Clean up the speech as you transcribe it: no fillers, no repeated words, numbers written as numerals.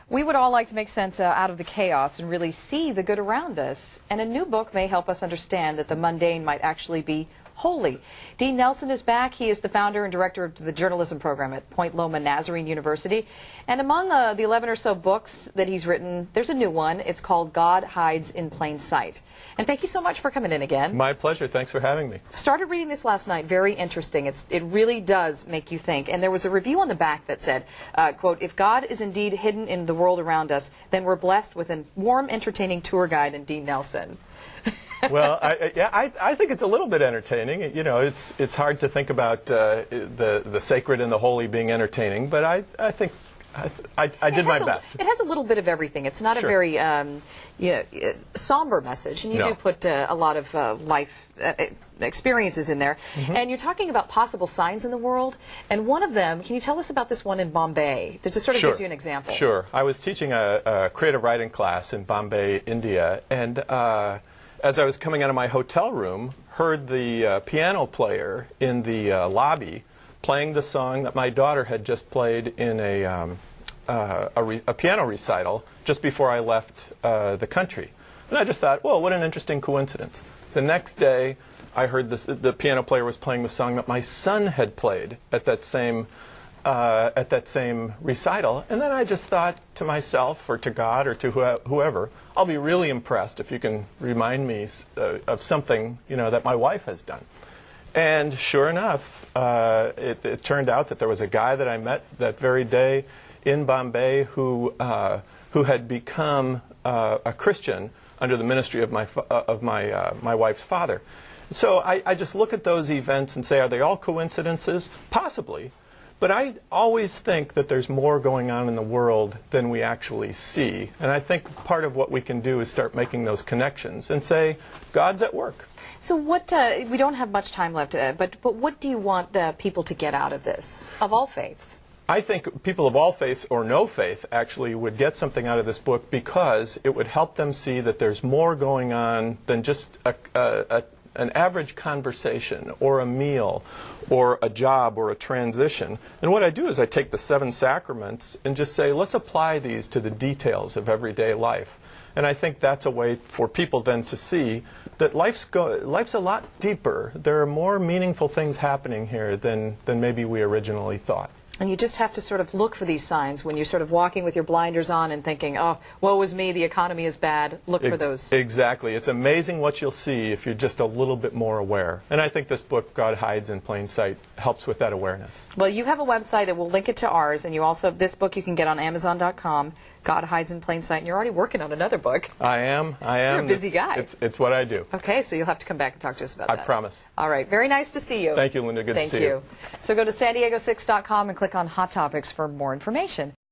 We would all like to make sense out of the chaos and really see the good around us. And a new book may help us understand that the mundane might actually be holy. Dean Nelson is back. He is the founder and director of the journalism program at Point Loma Nazarene University. And among the 11 or so books that he's written, there's a new one. It's called God Hides in Plain Sight. And thank you so much for coming in again. My pleasure. Thanks for having me. Started reading this last night. Very interesting. It really does make you think. And there was a review on the back that said, quote, "If God is indeed hidden in the world around us, then we're blessed with a warm, entertaining tour guide in Dean Nelson." Well, I think it's a little bit entertaining. You know, it's hard to think about the sacred and the holy being entertaining, but I think I did my best. It has a little bit of everything. It's not Sure. a very somber message, and you do put a lot of life experiences in there. And you're talking about possible signs in the world, and one of them, can you tell us about this one in Bombay that just sort of gives you an example? Sure. I was teaching a creative writing class in Bombay, India, and as I was coming out of my hotel room, heard the piano player in the lobby playing the song that my daughter had just played in a piano recital just before I left the country. And I just thought, well, what an interesting coincidence. The next day, I heard the piano player was playing the song that my son had played at that same recital. And then I just thought to myself, or to God, or to whoever, I'll be really impressed if you can remind me of something, you know, that my wife has done. And sure enough, it turned out that there was a guy that I met that very day in Bombay who had become a Christian under the ministry of my wife's father. So I just look at those events and say, are they all coincidences? Possibly. But I always think that there's more going on in the world than we actually see. And I think part of what we can do is start making those connections and say, God's at work. So what, we don't have much time left, but what do you want people to get out of this, of all faiths? I think people of all faiths or no faith actually would get something out of this book because it would help them see that there's more going on than just an average conversation or a meal or a job or a transition. And what I do is I take the 7 sacraments and just say, let's apply these to the details of everyday life. And I think that's a way for people then to see that life's a lot deeper. There are more meaningful things happening here than maybe we originally thought. And you just have to sort of look for these signs when you're sort of walking with your blinders on and thinking, oh, woe is me, the economy is bad. Look for those. Exactly. It's amazing what you'll see if you're just a little bit more aware. And I think this book, God Hides in Plain Sight, helps with that awareness. Well, you have a website, and we'll link it to ours. And you also, this book you can get on Amazon.com, God Hides in Plain Sight. And you're already working on another book. I am. You're a busy guy. It's what I do. Okay, so you'll have to come back and talk to us about that. I promise. All right. Very nice to see you. Thank you, Linda. Good to see you. Thank you. So go to san diego6.com and click on Hot Topics for more information.